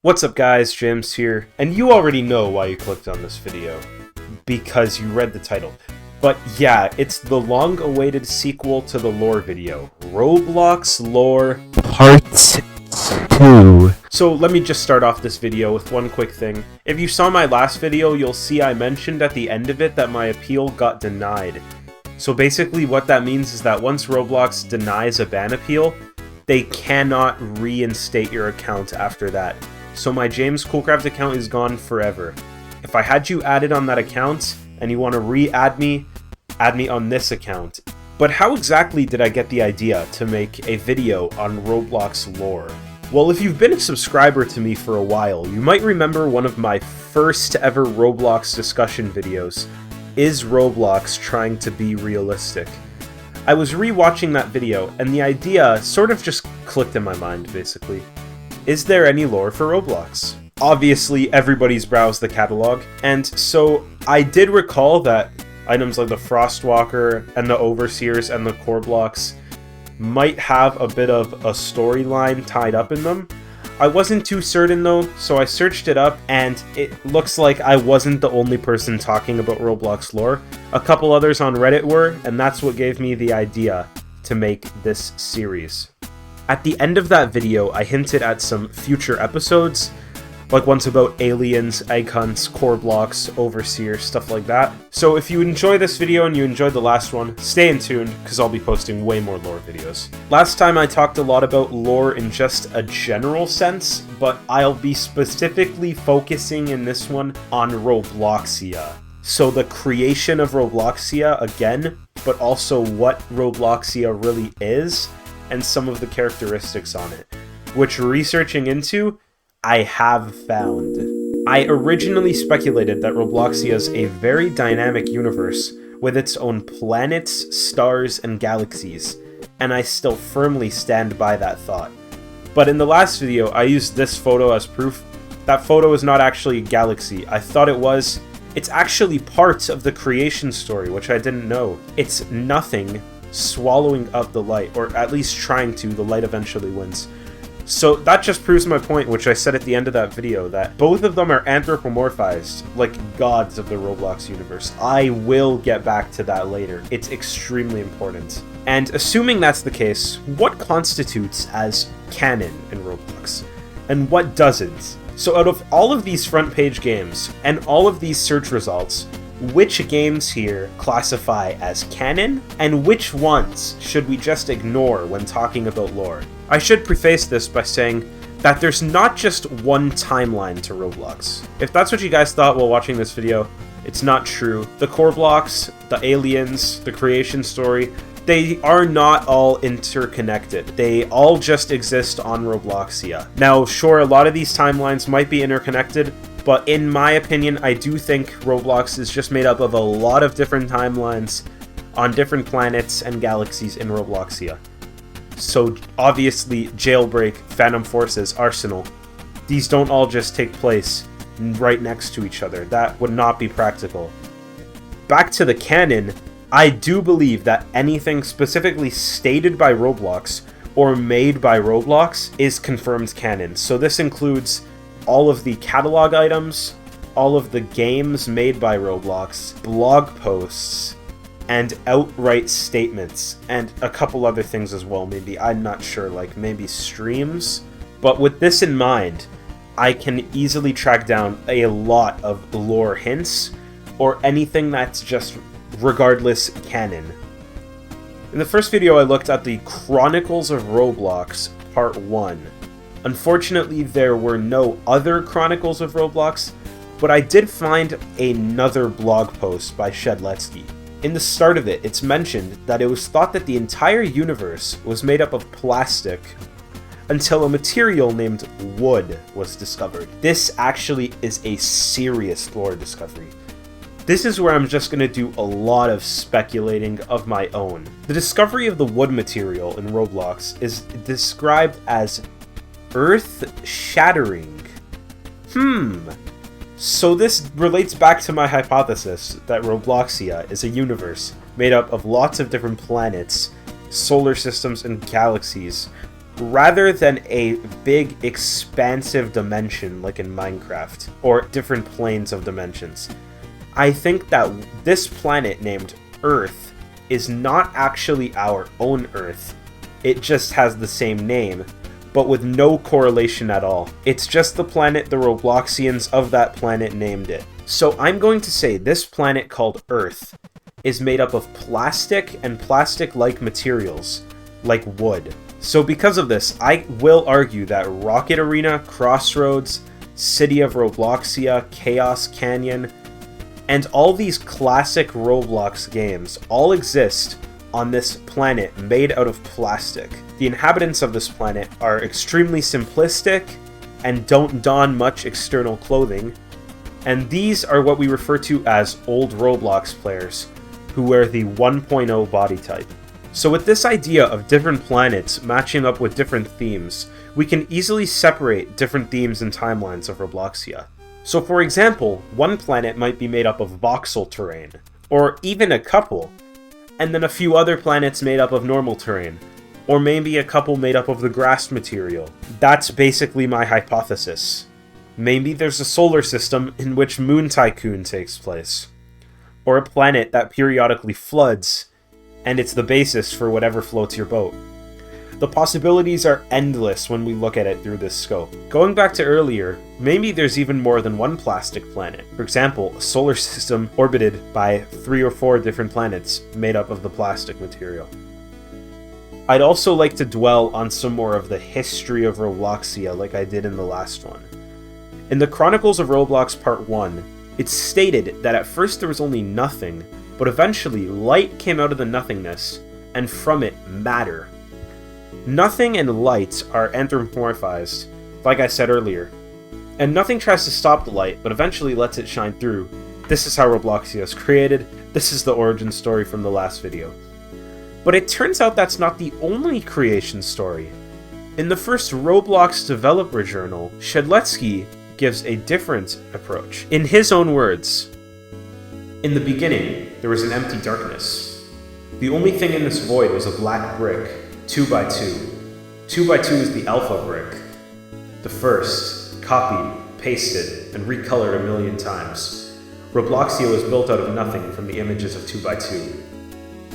What's up guys, James here, and you already know why you clicked on this video, because you read the title. But yeah, it's the long-awaited sequel to the lore video, Roblox Lore Part 2. So let me just start off this video with one quick thing. If you saw my last video, you'll see I mentioned at the end of it that my appeal got denied. So basically what that means is that once Roblox denies a ban appeal, they cannot reinstate your account after that. So my James Coolcraft account is gone forever. If I had you added on that account, and you want to re-add me, add me on this account. But how exactly did I get the idea to make a video on Roblox lore? Well, if you've been a subscriber to me for a while, you might remember one of my first ever Roblox discussion videos, Is Roblox Trying to Be Realistic? I was re-watching that video, and the idea sort of just clicked in my mind, basically. Is there any lore for Roblox? Obviously, everybody's browsed the catalog, and so I did recall that items like the Frostwalker and the Overseers and the core blocks might have a bit of a storyline tied up in them. I wasn't too certain though, so I searched it up, and it looks like I wasn't the only person talking about Roblox lore. A couple others on Reddit were, and that's what gave me the idea to make this series. At the end of that video, I hinted at some future episodes, like ones about aliens, egg hunts, core blocks, overseers, stuff like that. So if you enjoy this video and you enjoyed the last one, stay in tune, because I'll be posting way more lore videos. Last time I talked a lot about lore in just a general sense, but I'll be specifically focusing in this one on Robloxia. So the creation of Robloxia again, but also what Robloxia really is, and some of the characteristics on it, which researching into, I have found. I originally speculated that Robloxia is a very dynamic universe with its own planets, stars, and galaxies, and I still firmly stand by that thought. But in the last video, I used this photo as proof. That photo is not actually a galaxy. I thought it was. It's actually part of the creation story, which I didn't know. It's nothing swallowing up the light, or at least trying to. The light eventually wins. So that just proves my point, which I said at the end of that video, that both of them are anthropomorphized, like gods of the Roblox universe. I will get back to that later. It's extremely important. And assuming that's the case, what constitutes as canon in Roblox? And what doesn't? So out of all of these front page games, and all of these search results, which games here classify as canon, and which ones should we just ignore when talking about lore? I should preface this by saying that there's not just one timeline to Roblox. If that's what you guys thought while watching this video, it's not true. The core blocks, the aliens, the creation story, they are not all interconnected. They all just exist on Robloxia. Now, sure, a lot of these timelines might be interconnected, but in my opinion, I do think Roblox is just made up of a lot of different timelines on different planets and galaxies in Robloxia. So obviously, Jailbreak, Phantom Forces, Arsenal, these don't all just take place right next to each other. That would not be practical. Back to the canon, I do believe that anything specifically stated by Roblox or made by Roblox is confirmed canon. So this includes all of the catalog items, all of the games made by Roblox, blog posts, and outright statements, and a couple other things as well, maybe, I'm not sure, like maybe streams. But with this in mind, I can easily track down a lot of lore hints, or anything that's just regardless canon. In the first video I looked at the Chronicles of Roblox Part 1. Unfortunately, there were no other Chronicles of Roblox, but I did find another blog post by Shedletsky. In the start of it, it's mentioned that it was thought that the entire universe was made up of plastic until a material named wood was discovered. This actually is a serious lore discovery. This is where I'm just going to do a lot of speculating of my own. The discovery of the wood material in Roblox is described as earth-shattering. So this relates back to my hypothesis that Robloxia is a universe made up of lots of different planets, solar systems, and galaxies, rather than a big, expansive dimension like in Minecraft, or different planes of dimensions. I think that this planet named Earth is not actually our own Earth. It just has the same name, but with no correlation at all. It's just the planet the Robloxians of that planet named it. So I'm going to say this planet called Earth is made up of plastic and plastic-like materials, like wood. So because of this, I will argue that Rocket Arena, Crossroads, City of Robloxia, Chaos Canyon, and all these classic Roblox games all exist on this planet made out of plastic. The inhabitants of this planet are extremely simplistic and don't don much external clothing, and these are what we refer to as old Roblox players, who wear the 1.0 body type. So with this idea of different planets matching up with different themes, we can easily separate different themes and timelines of Robloxia. So for example, one planet might be made up of voxel terrain, or even a couple, and then a few other planets made up of normal terrain, or maybe a couple made up of the grass material. That's basically my hypothesis. Maybe there's a solar system in which Moon Tycoon takes place, or a planet that periodically floods, and it's the basis for whatever floats your boat. The possibilities are endless when we look at it through this scope. Going back to earlier, maybe there's even more than one plastic planet. For example, a solar system orbited by 3 or 4 different planets made up of the plastic material. I'd also like to dwell on some more of the history of Robloxia like I did in the last one. In the Chronicles of Roblox Part 1, it's stated that at first there was only nothing, but eventually light came out of the nothingness, and from it, matter. Nothing and light are anthropomorphized, like I said earlier, and nothing tries to stop the light, but eventually lets it shine through. This is how Robloxia is created. This is the origin story from the last video. But it turns out that's not the only creation story. In the first Roblox developer journal, Shedletsky gives a different approach. In his own words, "In the beginning, there was an empty darkness. The only thing in this void was a black brick, 2 by 2. 2 by 2 is the alpha brick. The first, copied, pasted, and recolored a million times. Robloxia was built out of nothing from the images of 2 by 2.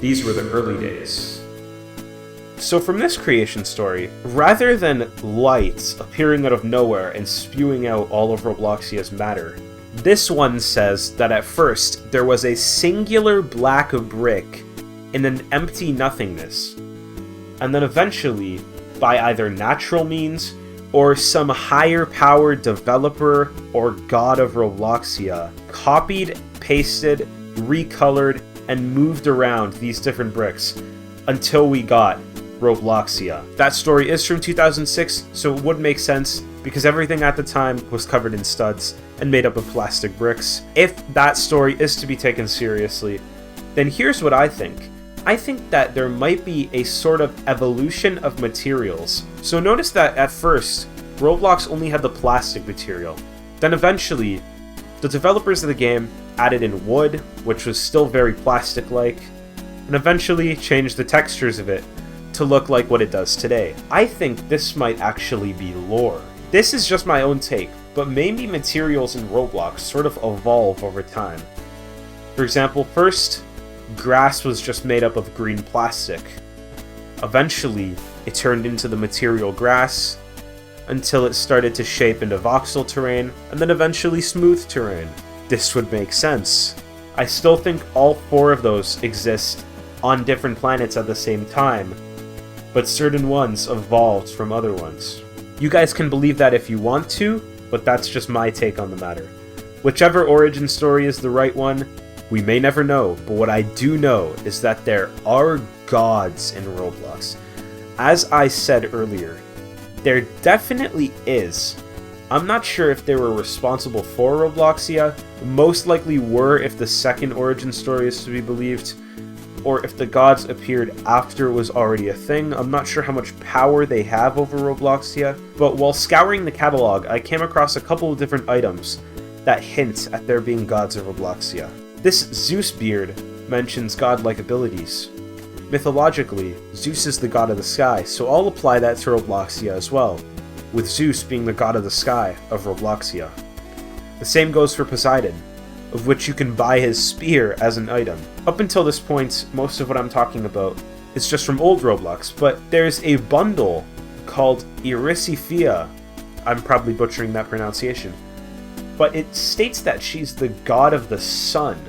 These were the early days." So from this creation story, rather than light appearing out of nowhere and spewing out all of Robloxia's matter, this one says that at first there was a singular black brick in an empty nothingness, and then eventually, by either natural means or some higher powered developer or god of Robloxia, copied, pasted, recolored, and moved around these different bricks until we got Robloxia. That story is from 2006, so it would make sense because everything at the time was covered in studs and made up of plastic bricks. If that story is to be taken seriously, then here's what I think. I think that there might be a sort of evolution of materials. So notice that at first, Roblox only had the plastic material. Then eventually, the developers of the game added in wood, which was still very plastic-like, and eventually changed the textures of it to look like what it does today. I think this might actually be lore. This is just my own take, but maybe materials in Roblox sort of evolve over time. For example, first, grass was just made up of green plastic. Eventually, it turned into the material grass, until it started to shape into voxel terrain, and then eventually smooth terrain. This would make sense. I still think all 4 of those exist on different planets at the same time, but certain ones evolved from other ones. You guys can believe that if you want to, but that's just my take on the matter. Whichever origin story is the right one, we may never know, but what I do know is that there are gods in Roblox. As I said earlier, there definitely is. I'm not sure if they were responsible for Robloxia, most likely were if the second origin story is to be believed, or if the gods appeared after it was already a thing. I'm not sure how much power they have over Robloxia, but while scouring the catalog, I came across a couple of different items that hint at there being gods of Robloxia. This Zeus beard mentions godlike abilities. Mythologically, Zeus is the god of the sky, so I'll apply that to Robloxia as well, with Zeus being the god of the sky of Robloxia. The same goes for Poseidon, of which you can buy his spear as an item. Up until this point, most of what I'm talking about is just from old Roblox, but there's a bundle called Erisifia. I'm probably butchering that pronunciation. But it states that she's the god of the sun.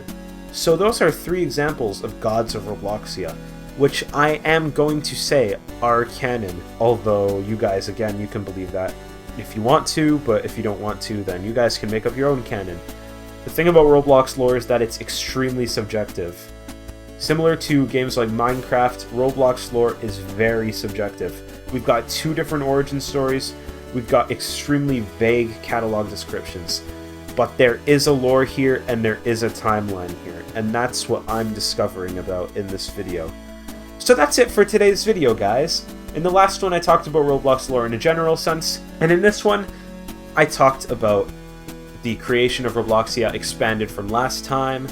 So those are 3 examples of gods of Robloxia, which I am going to say are canon. Although you guys, again, you can believe that if you want to, but if you don't want to, then you guys can make up your own canon. The thing about Roblox lore is that it's extremely subjective. Similar to games like Minecraft, Roblox lore is very subjective. We've got 2 different origin stories, we've got extremely vague catalog descriptions, but there is a lore here and there is a timeline here, and that's what I'm discovering about in this video. So that's it for today's video, guys. In the last one I talked about Roblox lore in a general sense, and in this one I talked about the creation of Robloxia expanded from last time.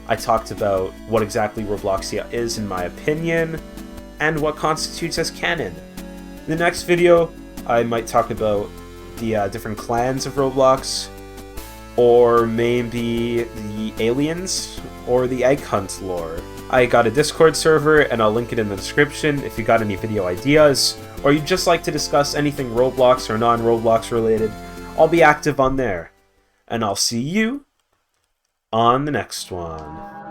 I talked about what exactly Robloxia is in my opinion, and what constitutes as canon. In the next video, I might talk about the different clans of Roblox, or maybe the aliens, or the egg hunt lore. I got a Discord server, and I'll link it in the description if you got any video ideas, or you'd just like to discuss anything Roblox or non-Roblox related. I'll be active on there. And I'll see you on the next one.